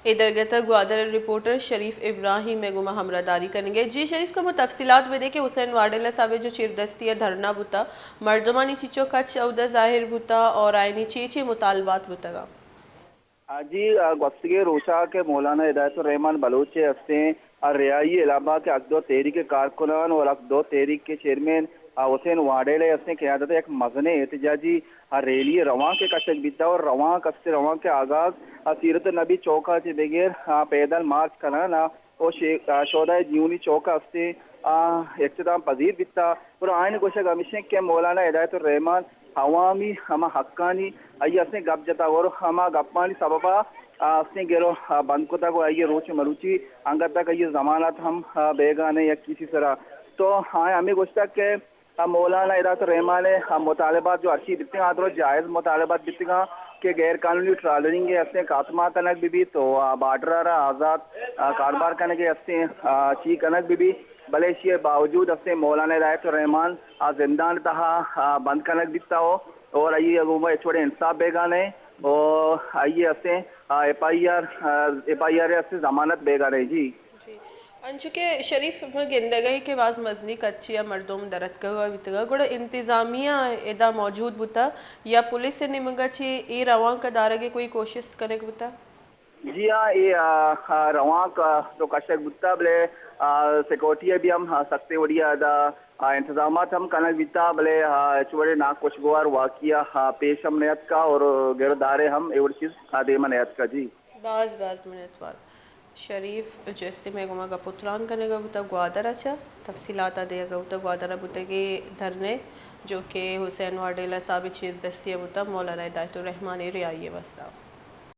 ادھر گتا گوادر رپورٹر شریف ابراہیم میں گما ہمراہداری کریں گے جی شریف کا وہ تفصیلات میں دیکھیں حسین واڈیلا صاحب جو چیر دستی ہے دھرنا بوتا مردمانی چیچو کچ عودہ ظاہر بوتا اور آئینی چیچی مطالبات بوتا گا جی گفتگی روچا کے مولانا ہدایت الرحمان بلوچ ہستے ریائی علامہ کے اقدو تحریک کے کارکنان اور اقدو تحریک کے چیئرمین حسین واڈیلے ہستے قیادت ایک مغن احتجاجی ریلی رواں کے کشک بیتا اور رواں کے آغاز سیرت نبی چوکا سے بغیر پیدل مارچ کرانا اور شہداء جیونی چوکا ہستے اختتام پذیر بیتا اور آئین گوشک ہمیشہ کے مولانا ہدایت الرحمان عوامی ہما حقانی ای اسنے گپ جتا اور ہما گپانی سببا اسنے گیرو بند کو تک ای روچ مروچی انگر تک ای ضمانت ہم بیگانے یا کسی طرح تو ہمیں گوشتا کہ مولانا ہدایت الرحمان مطالبات جو ارشی دیتے ہیں جائز مطالبات دیتے ہیں کہ غیر قانونی ٹرالرنگ کے اسنے کاتما کنک بھی تو بارڈر آزاد کاروبار کرنے کے اسنے چی کنک بھی بلیشی باوجود اسنے مولانا ہدایت الرحمان زندان تہا بند کنک دیتا ہو اور آئیے اگوما چھوڑے انصاف بیگانے اور آئیے اسنے ایپ آئی آر اسنے ضمانت بیگانے جی انچو کہ شریف گندگی کے باز مزنی کچی یا مردم درد کا بیتگا گوڑا انتظامیہ ادا موجود بوتا یا پولیس سے نمگا چی ای روان کا دارگے کوئی کوشش کرنے بوتا جی ہاں یہ رواں کا تو کشک بتا بلے سیکورٹی بھی ہم سکتے وڑیا دا انتظامات ہم کنک بیتا بلے چوڑے نا خوشگوار واقعہ پیش ہم نیت کا اور گردارے ہم ایوڑ چیز دیما نیت کا جی باز منت وار شریف جیسے میں گما کا پتران کرنے گا بوتا گوادر اچھا تفصیلات دے گا بوتا گوادر بوتا کے دھرنے جو کہ حسین واڈیلا صاحب چیر دستی بوتا مولانا ہدایت الرحمان ریائی وستا